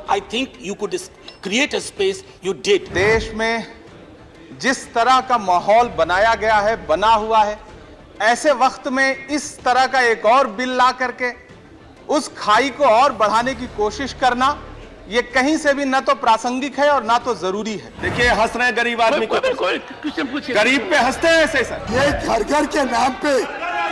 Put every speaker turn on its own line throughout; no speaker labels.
I think you could create a space. You did.
देश में जिस तरह का माहौल बनाया गया है, बना हुआ है, ऐसे वक्त में इस तरह का एक और बिल ला करके उस खाई को और बढ़ाने की कोशिश करना, ये कहीं से भी ना तो प्रासंगिक है और ना तो जरूरी है। देखिए, हंस रहे गरीब आदमी को, गरीब पे हंसते हैं ऐसे सर।
ये घर घर के नाम पे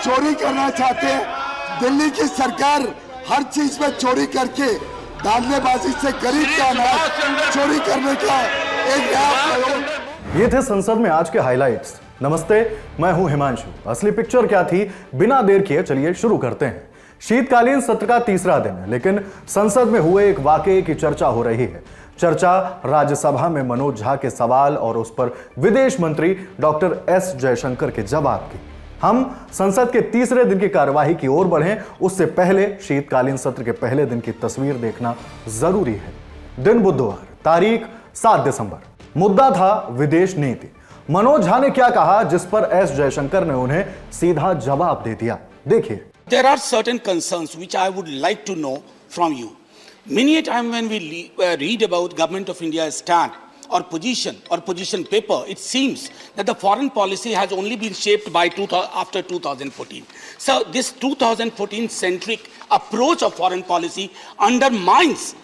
चोरी करना चाहते हैं। दिल्ली की सरकार हर चीज में चोरी करके धांधलेबाजी से गरीब का अनाज चोरी करने का एक नया प्रयोग।
ये थे संसद में आज के हाइलाइट्स। नमस्ते, मैं हूं हिमांशु। असली पिक्चर क्या थी, बिना देर किए चलिए शुरू करते हैं। शीतकालीन सत्र का तीसरा दिन है, लेकिन संसद में हुए एक वाकये की चर्चा हो रही है। चर्चा राज्यसभा में मनोज झा के सवाल और उस पर विदेश मंत्री डॉक्टर एस जयशंकर के जवाब की। हम संसद के तीसरे दिन की कार्यवाही की ओर बढ़ें, उससे पहले शीतकालीन सत्र के पहले दिन की तस्वीर देखना जरूरी है। दिन बुधवार, तारीख 7 दिसंबर। मुद्दा था विदेश नीति। मनोज झा ने क्या कहा, जिस पर एस जयशंकर ने उन्हें सीधा जवाब दे दिया। देखिए।
There are certain concerns which I would like to know from you. Many a time when we read about Government of India's stand or position paper, it seems that the foreign policy has only been shaped by after 2014. So this 2014 centric approach of foreign policy undermines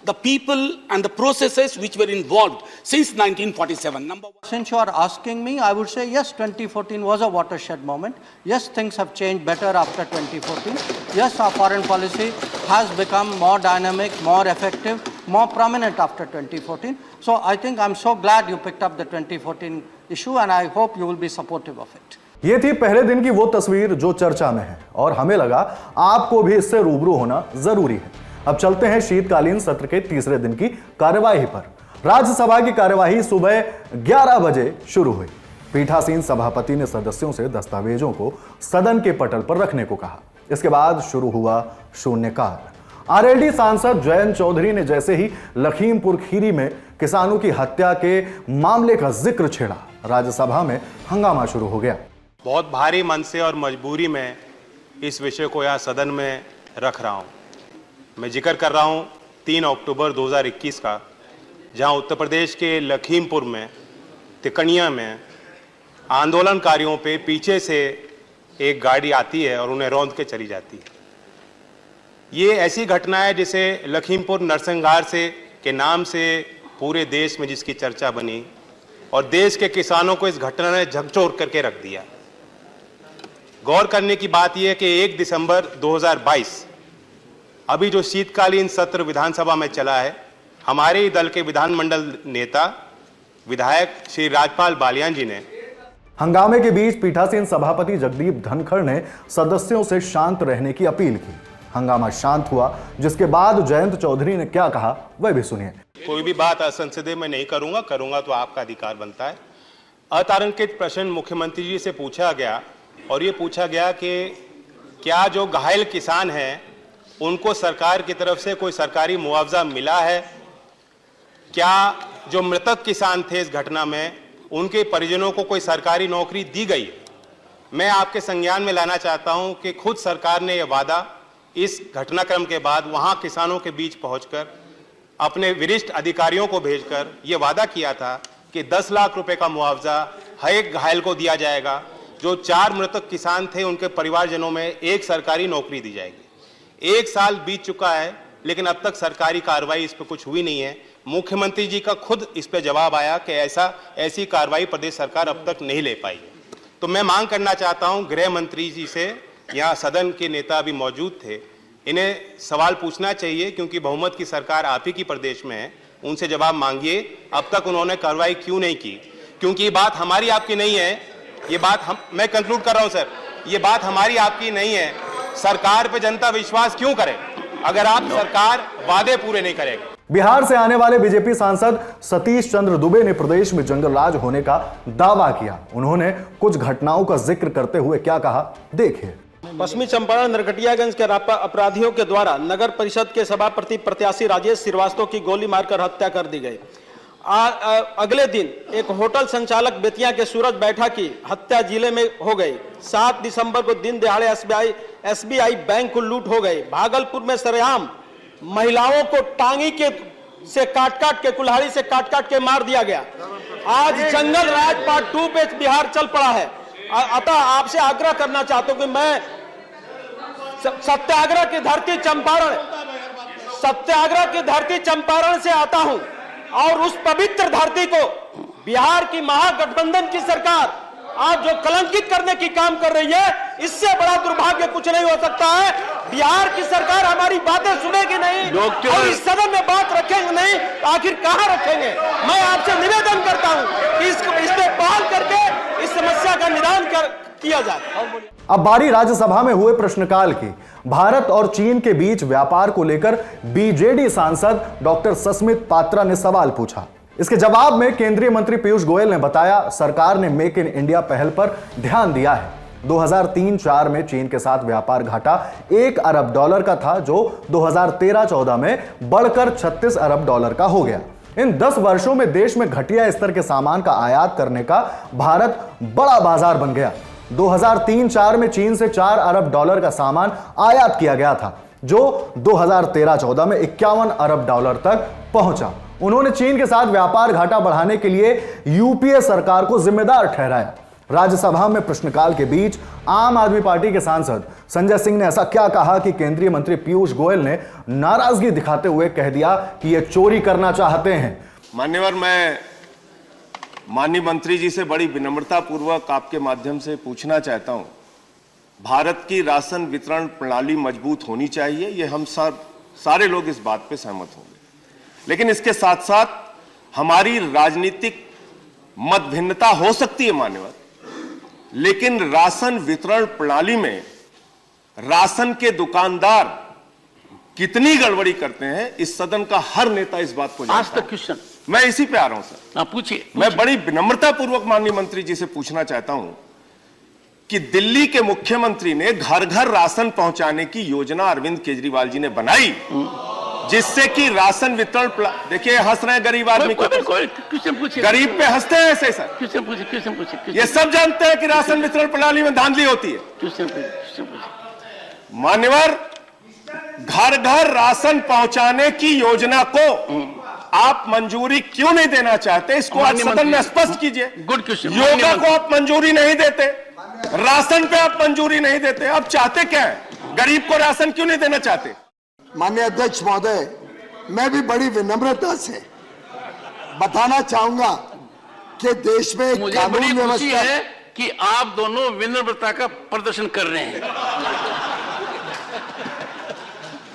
the people and the processes which were involved since 1947. Number one.
Since you are asking me, I would say yes, 2014 was a watershed moment. Yes, things have changed better after 2014. Yes, our foreign policy has become more dynamic, more effective, more prominent after 2014. So I think I'm so glad you picked up the 2014 issue and I hope you will be supportive of it.
ये थी पहले दिन की वो तस्वीर जो चर्चा में है और हमें लगा आपको भी इससे रूबरू होना जरूरी है। अब चलते हैं शीतकालीन सत्र के तीसरे दिन की कार्यवाही पर। राज्यसभा की कार्यवाही सुबह 11 बजे शुरू हुई। पीठासीन सभापति ने सदस्यों से दस्तावेजों को सदन के पटल पर रखने को कहा। इसके बाद शुरू हुआ शून्यकाल। आरएलडी सांसद जयंत चौधरी ने जैसे ही लखीमपुर खीरी में किसानों की हत्या के मामले का जिक्र छेड़ा, राज्यसभा में हंगामा शुरू हो गया।
बहुत भारी मन से और मजबूरी में इस विषय को यहाँ सदन में रख रहा हूँ। मैं जिक्र कर रहा हूं 3 अक्टूबर 2021 का, जहां उत्तर प्रदेश के लखीमपुर में तिकनिया में आंदोलनकारियों पे पीछे से एक गाड़ी आती है और उन्हें रौंद के चली जाती है। ये ऐसी घटना है जिसे लखीमपुर नरसंहार से के नाम से पूरे देश में जिसकी चर्चा बनी और देश के किसानों को इस घटना ने झकझोर करके रख दिया। गौर करने की बात यह है कि 1 दिसंबर 2022 अभी जो शीतकालीन सत्र विधानसभा में चला है, हमारे ही दल के विधानमंडल नेता विधायक श्री राजपाल बालियान जी ने
हंगामे के बीच पीठासीन सभापति जगदीप धनखड़ ने सदस्यों से शांत रहने की अपील की। हंगामा शांत हुआ, जिसके बाद जयंत चौधरी ने क्या कहा वह भी सुनिए।
कोई भी बात असंसदीय में नहीं करूंगा तो आपका अधिकार बनता है। अतारांकित प्रश्न मुख्यमंत्री जी से पूछा गया और ये पूछा गया कि क्या जो घायल किसान हैं उनको सरकार की तरफ से कोई सरकारी मुआवजा मिला है? क्या जो मृतक किसान थे इस घटना में उनके परिजनों को कोई सरकारी नौकरी दी गई? मैं आपके संज्ञान में लाना चाहता हूं कि खुद सरकार ने यह वादा इस घटनाक्रम के बाद वहां किसानों के बीच पहुंचकर अपने वरिष्ठ अधिकारियों को भेजकर यह वादा किया था कि 10 लाख रुपए का मुआवजा हर एक घायल को दिया जाएगा। जो 4 मृतक किसान थे उनके परिवारजनों में एक सरकारी नौकरी दी जाएगी। 1 साल बीत चुका है लेकिन अब तक सरकारी कार्रवाई इस पर कुछ हुई नहीं है। मुख्यमंत्री जी का खुद इस पर जवाब आया कि ऐसी कार्रवाई प्रदेश सरकार अब तक नहीं ले पाई है। तो मैं मांग करना चाहता हूं गृह मंत्री जी से, यहाँ सदन के नेता भी मौजूद थे, इन्हें सवाल पूछना चाहिए क्योंकि बहुमत की सरकार आप ही की प्रदेश में है। उनसे जवाब मांगिए अब तक उन्होंने कार्रवाई क्यों नहीं की, क्योंकि ये बात हमारी आपकी नहीं है। ये बात मैं कंक्लूड कर रहा हूं सर, ये बात हमारी आपकी नहीं है। सरकार पे जनता विश्वास क्यों करे अगर आप सरकार वादे पूरे नहीं करेगी?
बिहार से आने वाले बीजेपी सांसद सतीश चंद्र दुबे ने प्रदेश में जंगल राज होने का दावा किया। उन्होंने कुछ घटनाओं का जिक्र करते हुए क्या कहा, देखिए।
पश्चिमी चंपारण नरकटियागंज के अपराधियों के द्वारा नगर परिषद के सभापति प्रत्याशी राजेश श्रीवास्तव की गोली मारकर हत्या कर दी गई। अगले दिन एक होटल संचालक बेतिया के सूरज बैठा की हत्या जिले में हो गई। 7 दिसंबर को दिन दहाड़े एसबीआई बैंक को लूट हो गई। भागलपुर में सरेआम महिलाओं को टांगी के से काट काट के, कुल्हाड़ी से काट काट के मार दिया गया। आज जंगल राज पार्ट 2 पे बिहार चल पड़ा है। अतः आपसे आग्रह करना चाहता हूं कि मैं सत्याग्रह की धरती चंपारण से आता हूं और उस पवित्र धरती को बिहार की महागठबंधन की सरकार आज जो कलंकित करने की काम कर रही है, इससे बड़ा दुर्भाग्य कुछ नहीं हो सकता है। बिहार की सरकार हमारी बातें सुनेगी नहीं और इस सदन में बात रखेंगे नहीं, तो आखिर कहां रखेंगे? मैं आपसे निवेदन करता हूं कि इस पे पहल करके इस समस्या का निदान किया जाए।
अब बारी राज्यसभा में हुए प्रश्नकाल की। भारत और चीन के बीच व्यापार को लेकर बीजेडी सांसद डॉक्टर सस्मित पात्रा ने सवाल पूछा। इसके जवाब में केंद्रीय मंत्री पीयूष गोयल ने बताया, सरकार ने मेक इन इंडिया पहल पर ध्यान दिया है। 2003-04 में चीन के साथ व्यापार घाटा $1 अरब का था, जो 2013-14 में बढ़कर $36 अरब का हो गया। इन 10 वर्षों में देश में घटिया स्तर के सामान का आयात करने का भारत बड़ा बाजार बन गया। 2003-04 में चीन से $4 अरब का सामान आयात किया गया था, जो 2013-14 में $51 अरब तक पहुंचा। उन्होंने चीन के साथ व्यापार घाटा बढ़ाने के लिए यूपीए सरकार को जिम्मेदार ठहराया। राज्यसभा में प्रश्नकाल के बीच आम आदमी पार्टी के सांसद संजय सिंह ने ऐसा क्या कहा कि केंद्रीय मंत्री पीयूष गोयल ने नाराजगी दिखाते हुए कह दिया कि ये चोरी करना चाहते हैं।
मान्यवर, मैं माननीय मंत्री जी से बड़ी विनम्रता पूर्वक आपके माध्यम से पूछना चाहता हूं, भारत की राशन वितरण प्रणाली मजबूत होनी चाहिए, ये हम सारे लोग इस बात पे सहमत होंगे। लेकिन इसके साथ साथ हमारी राजनीतिक मत भिन्नता हो सकती है मान्यवर, लेकिन राशन वितरण प्रणाली में राशन के दुकानदार कितनी गड़बड़ी करते हैं, इस सदन का हर नेता इस बात को जानता है। क्वेश्चन मैं इसी पे आ रहा हूं सर। पूछिए। मैं बड़ी विनम्रता पूर्वक माननीय मंत्री जी से पूछना चाहता हूं कि दिल्ली के मुख्यमंत्री ने घर घर राशन पहुंचाने की योजना अरविंद केजरीवाल जी ने बनाई, जिससे कि राशन वितरण, देखिए हंस रहे हैं गरीब आदमी को, गरीब पे हंसते हैं ऐसे सर। ये सब जानते हैं कि राशन वितरण प्रणाली में धांधली होती है। मान्यवर, घर घर राशन पहुंचाने की योजना को आप मंजूरी क्यों नहीं देना चाहते? इसको आज सदन में स्पष्ट कीजिए। Good question. योगा को आप मंजूरी नहीं देते, राशन पे आप मंजूरी नहीं देते, अब चाहते क्या है? गरीब को राशन क्यों नहीं देना चाहते?
माननीय अध्यक्ष महोदय, मैं भी बड़ी विनम्रता से बताना चाहूंगा कि देश में कानून व्यवस्था
है कि आप दोनों विनम्रता का प्रदर्शन कर रहे हैं।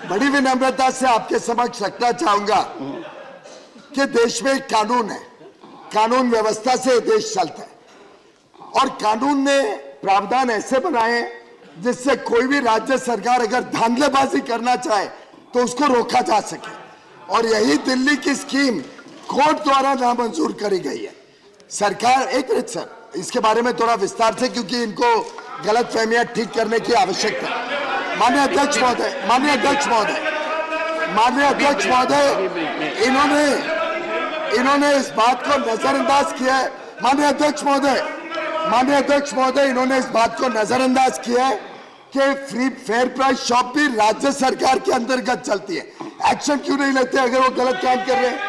बड़ी विनम्रता से आपके समक्ष रखना चाहूंगा कि देश में कानून है, कानून व्यवस्था से देश चलता है और कानून ने प्रावधान ऐसे बनाए हैं जिससे कोई भी राज्य सरकार अगर धांधलेबाजी करना चाहे तो उसको रोका जा सके, और यही दिल्ली की स्कीम कोर्ट द्वारा नामंजूर करी गई है। सरकार, एक मिनट सर, इसके बारे में थोड़ा विस्तार से, क्योंकि इनको गलत फहमियां ठीक करने की आवश्यकता है। माननीय अध्यक्ष महोदय, माननीय अध्यक्ष महोदय, माननीय अध्यक्ष महोदय, इन्होंने इस बात को नजरअंदाज किया है। माननीय अध्यक्ष महोदय, माननीय अध्यक्ष महोदय, इन्होंने इस बात को नजरअंदाज किया है कि फ्री फेयर प्राइस शॉप भी राज्य सरकार के अंतर्गत चलती है। एक्शन क्यों नहीं लेते अगर वो गलत काम कर रहे हैं?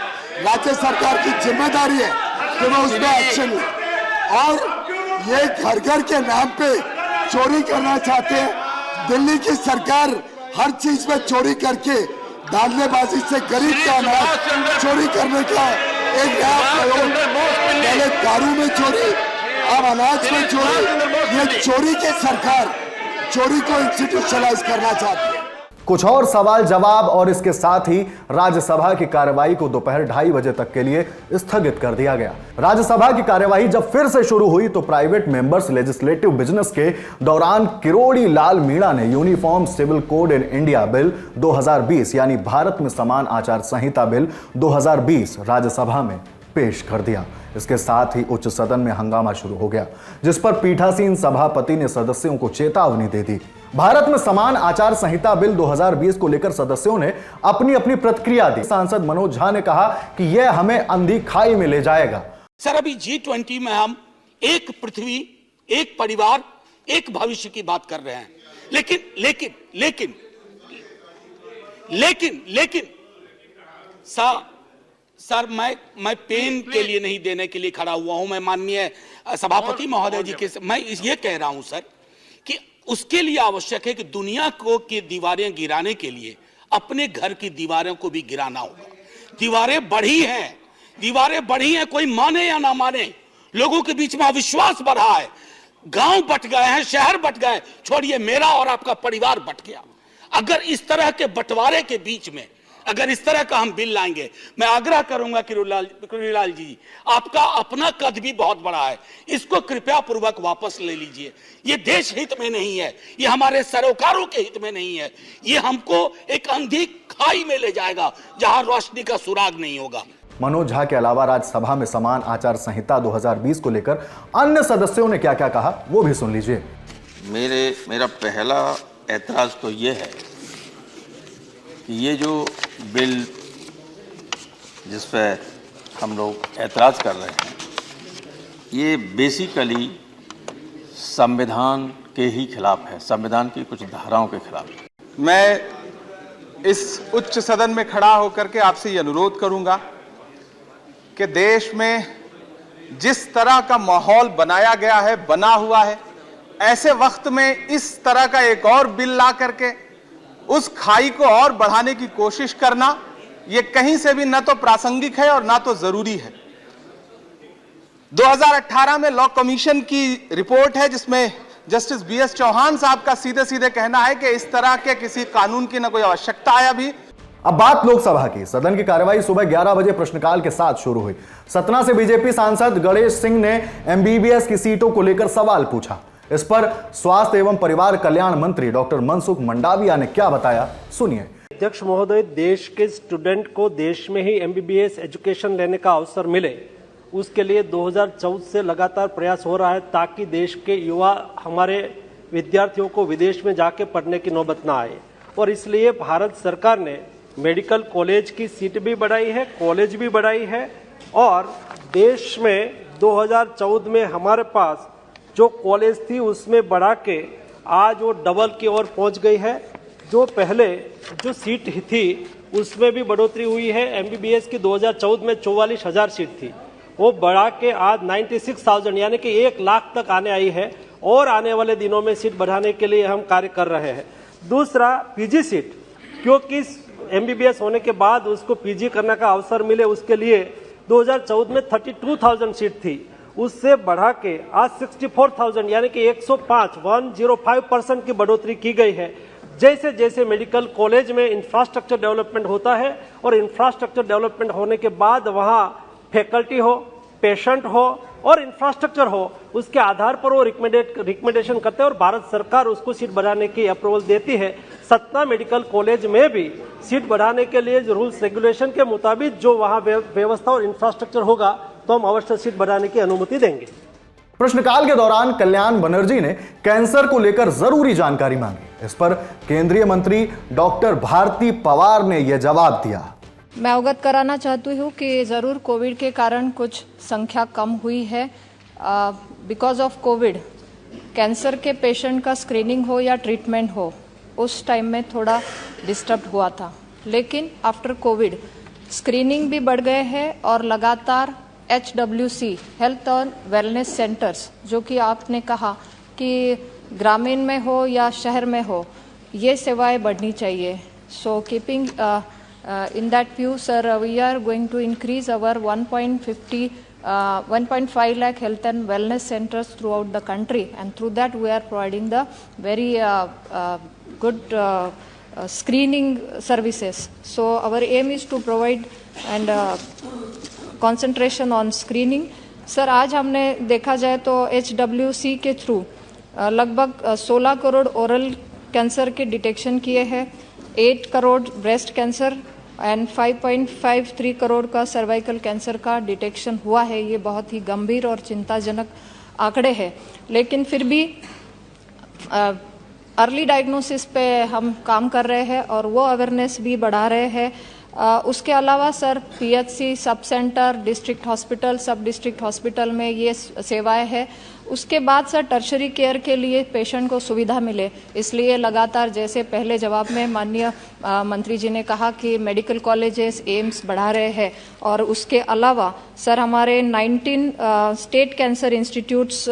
राज्य सरकार की जिम्मेदारी है कि वो उस पर एक्शन ले। और ये घर घर के नाम पे चोरी करना चाहते हैं। दिल्ली की सरकार हर चीज में चोरी करके धांधलेबाजी से गरीब का अनाज चोरी करने का एक नया प्रयोग, पहले दारू में चोरी, अब अनाज में चोरी। ये चोरी की सरकार चोरी को इंस्टीट्यूशनलाइज करना चाहती है।
कुछ और सवाल जवाब और इसके साथ ही राज्यसभा की कार्यवाही को दोपहर 2:30 बजे तक के लिए स्थगित कर दिया गया। राज्यसभा की कार्यवाही जब फिर से शुरू हुई तो प्राइवेट मेंबर्स लेजिस्लेटिव बिजनेस के दौरान किरोड़ी लाल मीणा ने uniform civil code in India bill 2020 यानी भारत में समान आचार संहिता बिल 2020 राज्यसभा में पेश कर दिया। इसके साथ ही उच्च सदन में हंगामा शुरू हो गया, जिस पर पीठासीन सभापति ने सदस्यों को चेतावनी दे दी। भारत में समान आचार संहिता बिल 2020 को लेकर सदस्यों ने अपनी अपनी प्रतिक्रिया दी। सांसद मनोज झा ने कहा कि यह हमें अंधी खाई में ले जाएगा।
सर, अभी G20 में हम एक पृथ्वी, एक परिवार, एक भविष्य की बात कर रहे हैं, लेकिन सर मैं पेन के लिए नहीं देने के लिए खड़ा हुआ हूं। मैं माननीय सभापति महोदय जी के मैं ये कह रहा हूं सर कि उसके लिए आवश्यक है कि दुनिया को की दीवारें गिराने के लिए अपने घर की दीवारों को भी गिराना होगा। दीवारें बढ़ी हैं, कोई माने या ना माने, लोगों के बीच में अविश्वास बढ़ा है, गांव बट गए हैं, शहर बट गए, छोड़िए मेरा और आपका परिवार बट गया। अगर इस तरह के बंटवारे के बीच में अगर इस तरह का हम बिल लाएंगे, मैं आग्रह करूंगा किरोड़ीलाल जी, आपका अपना कद भी बहुत बड़ा है, इसको कृपया पूर्वक वापस ले लीजिए। ये देश हित में नहीं है, ये हमारे सरोकारों के हित में नहीं है, ये हमको एक अंधी खाई में ले जाएगा जहां रोशनी का सुराग नहीं होगा।
मनोज झा के अलावा राज्यसभा में समान आचार संहिता 2020 को लेकर अन्य सदस्यों ने क्या क्या कहा वो भी सुन लीजिए।
मेरा पहला ऐतराज तो ये है कि ये जो बिल जिस पर हम लोग ऐतराज कर रहे हैं, ये बेसिकली संविधान के ही खिलाफ है, संविधान की कुछ धाराओं के खिलाफ।
मैं इस उच्च सदन में खड़ा होकर के आपसे ये अनुरोध करूंगा कि देश में जिस तरह का माहौल बनाया गया है, बना हुआ है, ऐसे वक्त में इस तरह का एक और बिल ला करके उस खाई को और बढ़ाने की कोशिश करना, यह कहीं से भी न तो प्रासंगिक है और ना तो जरूरी है। 2018 में लॉ कमीशन की रिपोर्ट है जिसमें जस्टिस बीएस चौहान साहब का सीधे सीधे कहना है कि इस तरह के किसी कानून की न कोई आवश्यकता है अभी।
अब बात लोकसभा की। सदन की कार्यवाही सुबह 11 बजे प्रश्नकाल के साथ शुरू हुई। सतना से बीजेपी सांसद गणेश सिंह ने एमबीबीएस की सीटों को लेकर सवाल पूछा। इस पर स्वास्थ्य एवं परिवार कल्याण मंत्री डॉक्टर मनसुख मंडाविया ने क्या बताया, सुनिए।
अध्यक्ष महोदय, देश के स्टूडेंट को देश में ही एमबीबीएस एजुकेशन लेने का अवसर मिले, उसके लिए 2014 से लगातार प्रयास हो रहा है ताकि देश के युवा हमारे विद्यार्थियों को विदेश में जाके पढ़ने की नौबत ना आए। और इसलिए भारत सरकार ने मेडिकल कॉलेज की सीट भी बढ़ाई है, कॉलेज भी बढ़ाई है। और देश में 2014 में हमारे पास जो कॉलेज थी उसमें बढ़ा के आज वो डबल की ओर पहुंच गई है। जो पहले जो सीट थी उसमें भी बढ़ोतरी हुई है। एमबीबीएस की 2014 में 44,000 सीट थी, वो बढ़ा के आज 96,000 यानी कि 1 लाख तक आने आई है। और आने वाले दिनों में सीट बढ़ाने के लिए हम कार्य कर रहे हैं। दूसरा, पीजी सीट, क्योंकि एमबीबीएस होने के बाद उसको पीजी करने का अवसर मिले, उसके लिए 2014 में 32,000 सीट थी, उससे बढ़ा के आज 64,000 यानी कि 105% की बढ़ोतरी की गई है। जैसे जैसे मेडिकल कॉलेज में इंफ्रास्ट्रक्चर डेवलपमेंट होता है और इंफ्रास्ट्रक्चर डेवलपमेंट होने के बाद वहाँ फैकल्टी हो, पेशेंट हो और इंफ्रास्ट्रक्चर हो, उसके आधार पर वो रिकमेंडेशन करते हैं और भारत सरकार उसको सीट बढ़ाने की अप्रूवल देती है। सतना मेडिकल कॉलेज में भी सीट बढ़ाने के लिए जो रूल्स रेगुलेशन के मुताबिक जो वहाँ व्यवस्था और इंफ्रास्ट्रक्चर होगा तो हम अवश्य सीट बढ़ाने की अनुमति देंगे।
प्रश्नकाल के दौरान कल्याण बनर्जी ने कैंसर को लेकर जरूरी जानकारी मांगी। इस पर केंद्रीय मंत्री डॉक्टर भारती पवार ने यह जवाब दिया।
मैं अवगत कराना चाहती हूँ कि ज़रूर कोविड के कारण कुछ संख्या कम हुई है। बिकॉज ऑफ कोविड कैंसर के पेशेंट का स्क्रीनिंग हो या ट्रीटमेंट हो, उस टाइम में थोड़ा डिस्टर्ब हुआ था, लेकिन आफ्टर कोविड स्क्रीनिंग भी बढ़ गए हैं और लगातार HWC हेल्थ और वेलनेस सेंटर्स, जो कि आपने कहा कि ग्रामीण में हो या शहर में हो, ये सेवाएं बढ़नी चाहिए। So keeping in that view, sir, we are going to increase our 1.5 lakh health and wellness centers throughout the country, and through that we are providing the very good screening services. So our aim is to provide and concentration on screening. Sir, आज हमने देखा जाए तो HWC के through लगभग 16 crore oral cancer के detection किए हैं, 8 crore breast cancer and 5.53 crore का सर्वाइकल कैंसर का डिटेक्शन हुआ है। ये बहुत ही गंभीर और चिंताजनक आंकड़े हैं, लेकिन फिर भी अर्ली डायग्नोसिस पे हम काम कर रहे हैं और वो अवेयरनेस भी बढ़ा रहे हैं। उसके अलावा sir PHC, sub centre, district hospital, सब डिस्ट्रिक्ट हॉस्पिटल में ये सेवाएं हैं। उसके बाद सर टर्शरी केयर के लिए पेशेंट को सुविधा मिले, इसलिए लगातार जैसे पहले जवाब में माननीय मंत्री जी ने कहा कि मेडिकल कॉलेजेस, एम्स बढ़ा रहे हैं। और उसके अलावा सर हमारे 19 स्टेट कैंसर इंस्टीट्यूट्स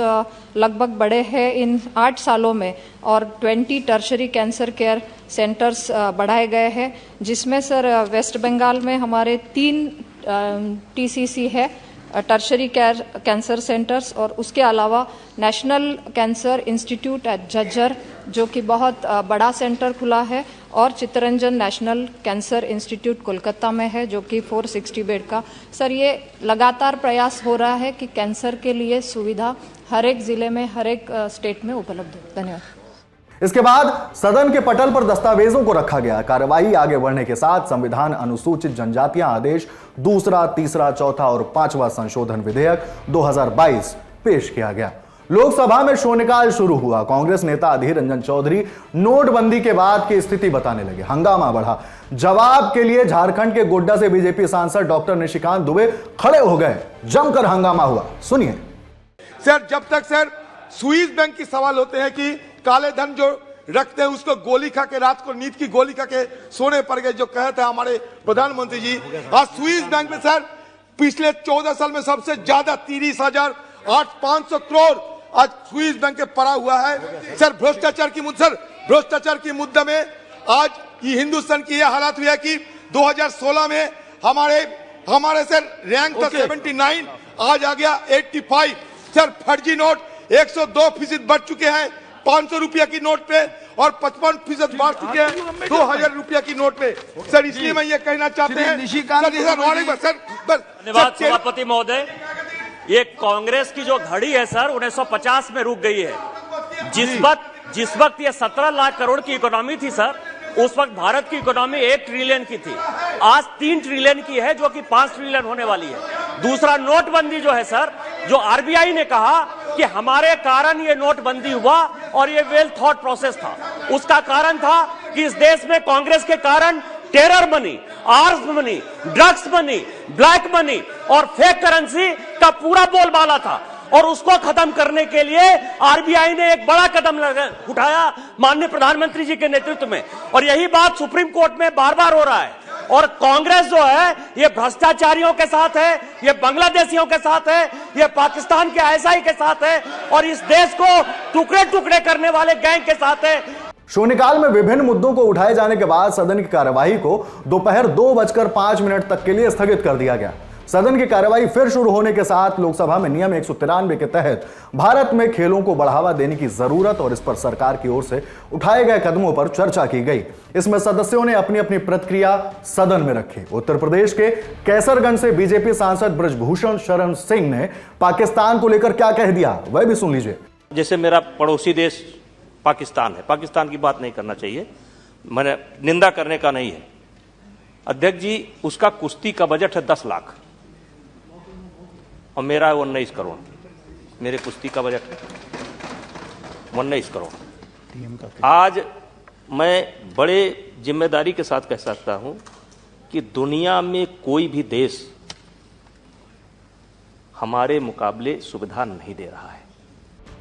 लगभग बढ़े हैं इन 8 सालों में, और 20 टर्शरी कैंसर केयर सेंटर्स बढ़ाए गए हैं, जिसमें सर वेस्ट बंगाल में हमारे 3 टीसीसी है, टर्शरी केयर कैंसर सेंटर्स, और उसके अलावा national cancer institute eight Jhajjar जो कि बहुत बड़ा सेंटर खुला है, और Chittaranjan national cancer institute Kolkata में है जो कि 460 बेड का। सर ये लगातार प्रयास हो रहा है कि कैंसर के लिए सुविधा हर एक जिले में, हर एक स्टेट में उपलब्ध हो। धन्यवाद।
इसके बाद सदन के पटल पर दस्तावेजों को रखा गया। कार्यवाही आगे बढ़ने के साथ संविधान अनुसूचित जनजातियां आदेश 2, 3, 4 और 5वां संशोधन विधेयक 2022 पेश किया गया। लोकसभा में शून्यकाल शुरू हुआ। कांग्रेस नेता अधीर रंजन चौधरी नोटबंदी के बाद की स्थिति बताने लगे। हंगामा बढ़ा। जवाब के लिए झारखंड के गोड्डा से बीजेपी सांसद डॉक्टर निशिकांत दुबे खड़े हो गए। जमकर हंगामा हुआ, सुनिए।
सर जब तक सर स्विस बैंक की सवाल होते हैं कि काले धन जो रखते हैं उसको गोली खा के, रात को नींद की गोली खा के सोने पड़ गए, जो कहते हैं हमारे प्रधानमंत्री जी। आज स्विस बैंक में सर पिछले 14 साल में सबसे ज्यादा 30,500 करोड़ आज स्विस बैंक के पड़ा हुआ है। सर भ्रष्टाचार की मुद्दा में आज ये हिंदुस्तान की यह हालत हुई है कि 2016 में हमारे सर रैंक था 79, आज आ गया 85। सर फर्जी नोट 102% बढ़ चुके हैं 500 रुपया की नोट पे, और 55% बढ़ चुके हैं 2000 रुपया की नोट पे। सर इसलिए मैं ये कहना चाहते हैं
धन्यवाद सभापति महोदय। ये कांग्रेस की जो घड़ी है सर 1950 में रुक गई है। जिस वक्त ये 17 लाख करोड़ की इकोनॉमी थी सर, उस वक्त भारत की इकोनॉमी 1 ट्रिलियन की थी, आज 3 ट्रिलियन की है, जो कि 5 ट्रिलियन होने वाली है। दूसरा नोटबंदी जो है सर, जो आरबीआई ने कहा कि हमारे कारण ये नोटबंदी हुआ और ये वेल थॉट प्रोसेस था। उसका कारण था कि इस देश में कांग्रेस के कारण terror money, arms money, drugs money, black money और फेक करेंसी का पूरा बोलबाला था, और उसको खत्म करने के लिए आरबीआई ने एक बड़ा कदम उठाया माननीय प्रधानमंत्री जी के नेतृत्व में, और यही बात सुप्रीम कोर्ट में बार बार हो रहा है। और कांग्रेस जो है ये भ्रष्टाचारियों के साथ है, ये बांग्लादेशियों के साथ है, ये पाकिस्तान के आईएसआई के साथ है, और इस देश को टुकड़े टुकड़े करने वाले गैंग के साथ है।
शून्यकाल में विभिन्न मुद्दों को उठाए जाने के बाद सदन की कार्यवाही को दोपहर 2:05 तक के लिए स्थगित कर दिया गया। सदन की कार्यवाही फिर शुरू होने के साथ लोकसभा में नियम 193 के तहत भारत में खेलों को बढ़ावा देने की जरूरत और इस पर सरकार की ओर से उठाए गए कदमों पर चर्चा की गई। इसमें सदस्यों ने अपनी अपनी प्रतिक्रिया सदन में रखी। उत्तर प्रदेश के कैसरगंज से बीजेपी सांसद ब्रजभूषण शरण सिंह ने पाकिस्तान को लेकर क्या कह दिया, वह भी सुन लीजिए।
जैसे मेरा पड़ोसी देश पाकिस्तान है, पाकिस्तान की बात नहीं करना चाहिए, मैंने निंदा करने का नहीं है। अध्यक्ष जी, उसका कुश्ती का बजट है 10 लाख और मेरा है 19 करोड़। मेरे कुश्ती का बजट है 19 करोड़। आज मैं बड़े जिम्मेदारी के साथ कह सकता हूं कि दुनिया में कोई भी देश हमारे मुकाबले सुविधा नहीं दे रहा है।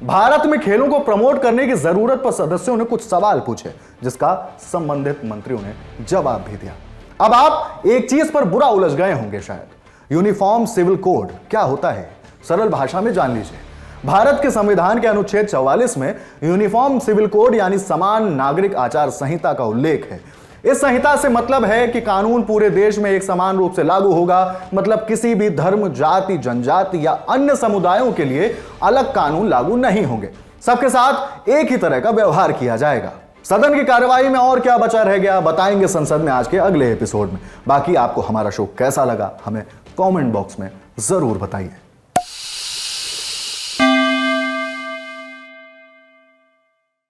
भारत में खेलों को प्रमोट करने की जरूरत पर सदस्यों ने कुछ सवाल पूछे, जिसका संबंधित मंत्रियों ने जवाब भी दिया। अब आप एक चीज पर बुरा उलझ गए होंगे शायद, यूनिफॉर्म सिविल कोड क्या होता है, सरल भाषा में जान लीजिए। भारत के संविधान के अनुच्छेद 44 में यूनिफॉर्म सिविल कोड यानी समान नागरिक आचार संहिता का उल्लेख है। इस संहिता से मतलब है कि कानून पूरे देश में एक समान रूप से लागू होगा, मतलब किसी भी धर्म, जाति, जनजाति या अन्य समुदायों के लिए अलग कानून लागू नहीं होंगे। सबके साथ एक ही तरह का व्यवहार किया जाएगा। सदन की कार्यवाही में और क्या बचा रह गया बताएंगे संसद में आज के अगले एपिसोड में। बाकी आपको हमारा शो कैसा लगा हमें कमेंट बॉक्स में जरूर बताइए।